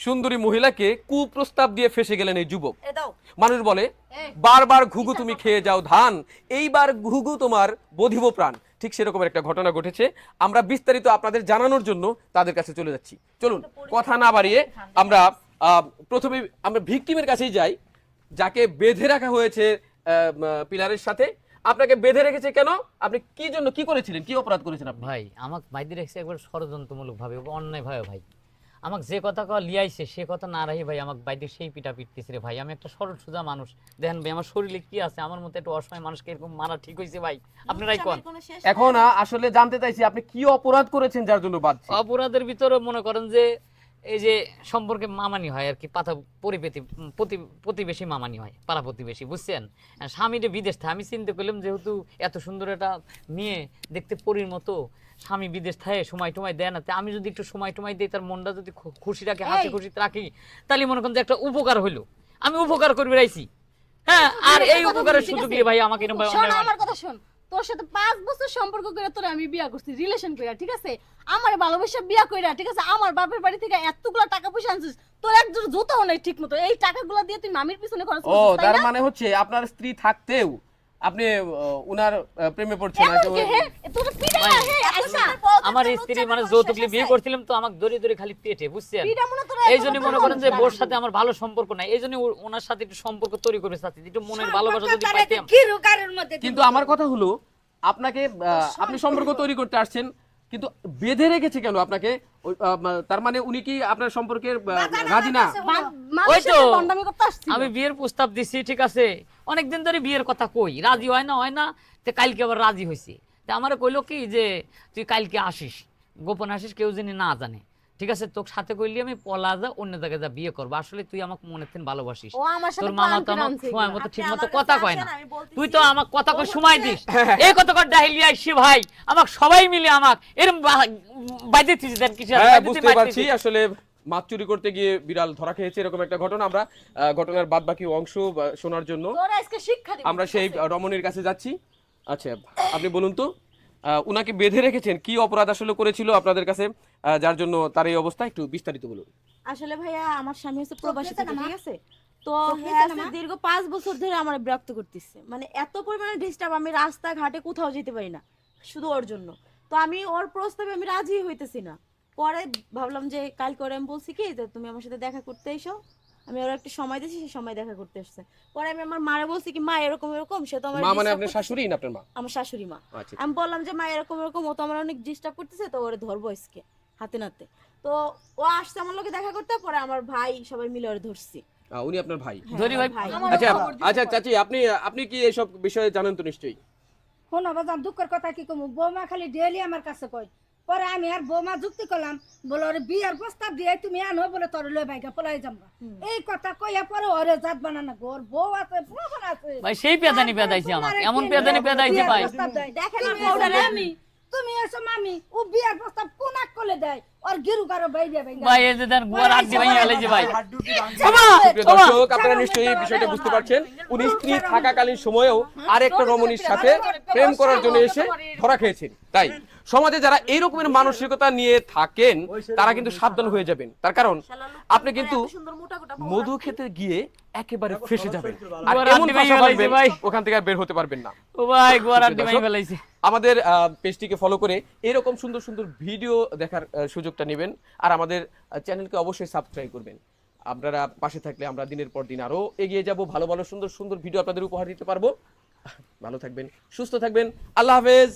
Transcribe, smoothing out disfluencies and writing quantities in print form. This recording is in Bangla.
সুন্দরী মহিলাকে কুপ্রস্তাব দিয়ে ফেসে গেলেন এই যুবক। মানুষ বলে বারবার ঘুঘু তুমি খেয়ে যাও ধান, এইবার ঘুঘু তোমার বধিব প্রাণ। ঠিক সেরকম একটা ঘটনা ঘটেছে। আমরা বিস্তারিত আপনাদের জানানোর জন্য তাদের কাছে চলে যাচ্ছি। চলুন কথা না বাড়িয়ে আমরা প্রথমে আমরা ভিকটিমের কাছেই যাই, যাকে বেঁধে রাখা হয়েছে পিলারের সাথে। আপনাকে বেঁধে রেখেছে কেন? আপনি কি জন্য কি করেছিলেন, কি অপরাধ করেছেন আপনি? ভাই আমাকে বাইরে রেখেছে একবার ষড়যন্ত্রমূলক ভাবে, অন্যায় ভাবে ভাই। আমাকে যে কথা কওয়া লিয়াইছে সে কথা না রাখি ভাই আমাকে বাইরে সেই পিটা পিটতেছে রে ভাই। আমি একটা সরল সোজা মানুষ, দেখেন ভাই আমার শরীরে কি আছে, আমার মতো একটা অসহায় মানুষকে এরকম মারা ঠিক হয়েছে ভাই? আপনারাই কোন। এখন আসলে জানতে চাইছি আপনি কি অপরাধ করেছেন যার জন্য বাদছে? অপরাধের ভিতরে মনে করেন যে এই যে সম্পর্কে মামানি হয় আর কি, পাতা প্রতিবেশী মামানি হয়, পাড়া প্রতিবেশী, বুঝছেন? স্বামীরে বিদেশ থাকে, আমি চিন্তা করলাম যেহেতু এত সুন্দর একটা মেয়ে দেখতে পরীর মতো, স্বামী বিদেশ থাকে, সময় টময় দেয় না, আমি যদি একটু সময় টময় দিই, তার মনটা যদি খুশি রাখে, হাসি খুশি রাখি, তাহলে মনে করেন যে একটা উপকার হইলো, আমি উপকার করে বেড়াইছি। হ্যাঁ, আর এই উপকারের সুযোগ দিয়ে ভাই আমাকে আমার কথা শোন, তোর সাথে 5 বছর সম্পর্ক করে তোরে আমি বিয়া করছি, রিলেশন কইরা, ঠিক আছে? আমার ভালোবাসা বিয়া কইরা, ঠিক আছে? আমার বাপের বাড়ি থেকে এতগুলা টাকা পয়সা আনছিস, তোর একজোড়া জুতাও নাই ঠিকমতো, এই টাকাগুলো দিয়ে তুই মামির পিছনে খরচ করছিস। ও তার মানে হচ্ছে আপনার স্ত্রী থাকতেও আপনি উনার প্রেমে পড়ছেন না? তোর পিড়া হে আচ্ছা, আমার স্ত্রী মানে যৌতুকলি বিয়ে করছিলাম তো আমাকে ধরে ধরে খালি পেটে, বুঝছেন? এই জন্য মনে করেন যে বোর সাথে আমার ভালো সম্পর্ক নাই, এই জন্য ওনার সাথে একটু সম্পর্ক তৈরি করে চাচ্ছি, একটু মনের ভালোবাসা যদি পাইতাম। কিন্তু আমার কথা হলো আপনাকে আপনি সম্পর্ক তৈরি করতে আসছেন, কিন্তু বেঁধে রেখেছে কেন আপনাকে? তার মানে উনি কি আপনার সম্পর্কের রাজি না? ওই তো আমি বিয়ের প্রস্তাব দিছি, ঠিক আছে, অনেকদিন ধরে বিয়ের কথা কই, রাজি হয় না, তো কালকে আবার রাজি হয়েছে। তো আমারে কইলো কি যে তুই কালকে আসিস, গোপন আসিস, কেউ যেন না জানে, ঠিক আছে? তোর সাথে কইলি আমি পলা যা অন্য জায়গায় যা বিয়ে করবো। আসলে তুই আমাকে মনে থেকে ভালোবাসিস, তোর মামা তো আমার সময় মতো ঠিক মতো কথা কয় না, তুই তো আমাকে কথা কই সময় দিস, এই কথা কর ডাইলি আইসি ভাই, আমাকে সবাই মিলে আমাকে এরকম বাইরে দিছিস দেন কিছু। হ্যাঁ বুঝতে পারছি, আসলে মাছ চুরি করতে গিয়ে বিড়াল ধরা খেয়েছে এরকম একটা ঘটনা। আমরা ঘটনার বাদ বাকি অংশ শোনার জন্য আমরা সেই রমণীর কাছে যাচ্ছি। আচ্ছা আপনি বলুন তো, উনাকে বেঁধে রেখেছেন, কি অপরাধ আসলে করেছিল আপনাদের কাছে যার জন্য তার এই অবস্থা, একটু বিস্তারিত বলুন। আসলে ভাইয়া আমার স্বামী হচ্ছে প্রবাসী থেকে, ঠিক আছে? তো দীর্ঘ 5 বছর ধরে আমার বিরক্ত করতেছে, মানে এত পরিমাণে ডিস্টার্ব, আমি রাস্তা ঘাটে কোথাও যেতে পারি না শুধু ওর জন্য। তো আমি ওর প্রস্তাবে আমি রাজি হইতেছি না। পরে ভাবলাম যে কাল করে আমি বলছি কি যে তুমি আমার সাথে দেখা করতে এসো, আমি ওর একটা সময় দিয়েছি, সেই সময় দেখা করতে আসছে। পরে আমি আমার মারে বলছি কি মা এরকম এরকম, সে তো আমার মা মানে আপনার শাশুড়ি না আপনার মা? আমার শাশুড়ি মা। আচ্ছা। আমি বললাম যে মা এরকম এরকম, ও তো আমার অনেক ডিস্টার্ব করতেছে, তো ওরে ধরবো আজকে হাতে নাতে। তো ও আসছে আমার লোকে দেখা করতে, পরে আমার ভাই সবাই মিলে ওরে ধরছি। উনি আপনার ভাই? ধরি ভাই। আচ্ছা আচ্ছা চাচি, আপনি কি এইসব বিষয়ে জানেন তো নিশ্চয়ই? শোনো বাজান, দুঃখের কথা কি কমু, বৌমা খালি ডেলি আমার কাছে কয়। পরে আমি আর বৌমা যুক্তি করলাম, বলে ওরে বিয়ার প্রস্তাব দিয়ে তুমি আনো, বলে তোর লই বাইকা পলাই যাবা, এই কথা কইয়া পরে ওরে জাত বানানো গোর বউ আছে, প্রমাণ আছে ভাই। সেই পেদানি পেদাইছে আমার, এমন পেদানি পেদাইছে ভাই। দেখেন না পাউডারে আমি তুমি এসো মামি, ও বিয়ার প্রস্তাব কোন আক করলে দেয়, ওর গিরু কারো বাইরে বাইরে ভাই এই যে দেন গুয়ার আড্ডি ভাই আলাইছে ভাই। দর্শক আপনারা নিশ্চয়ই এই বিষয়টা বুঝতে পারছেন, উনি স্ত্রী থাকাকালীন সময়েও আরেকটা রমণীর সাথে প্রেম করার জন্য এসে ধরা খেয়েছেন। তাই সমাজে যারা এই রকমের মানসিকতা নিয়ে থাকেন তারা কিন্তু সাবধান হয়ে যাবেন। তার কারণ আপনি কিন্তু মধু খেতে গিয়ে একেবারে ফেসে যাবেন, আর এমন ভাষা বলবেন ওখান থেকে আর বের হতে পারবেন না। ও ভাই গুয়ার আড্ডি ভাই ফেলাইছে। আমাদের পেজটিকে ফলো করে এরকম সুন্দর সুন্দর ভিডিও দেখার সুযোগটা নেবেন, আর আমাদের চ্যানেলকে অবশ্যই সাবস্ক্রাইব করবেন। আপনারা পাশে থাকলে আমরা দিনের পর দিন আরো এগিয়ে যাব, ভালো ভালো সুন্দর সুন্দর ভিডিও আপনাদের উপহার দিতে পারবো। ভালো থাকবেন, সুস্থ থাকবেন, আল্লাহ হাফেজ।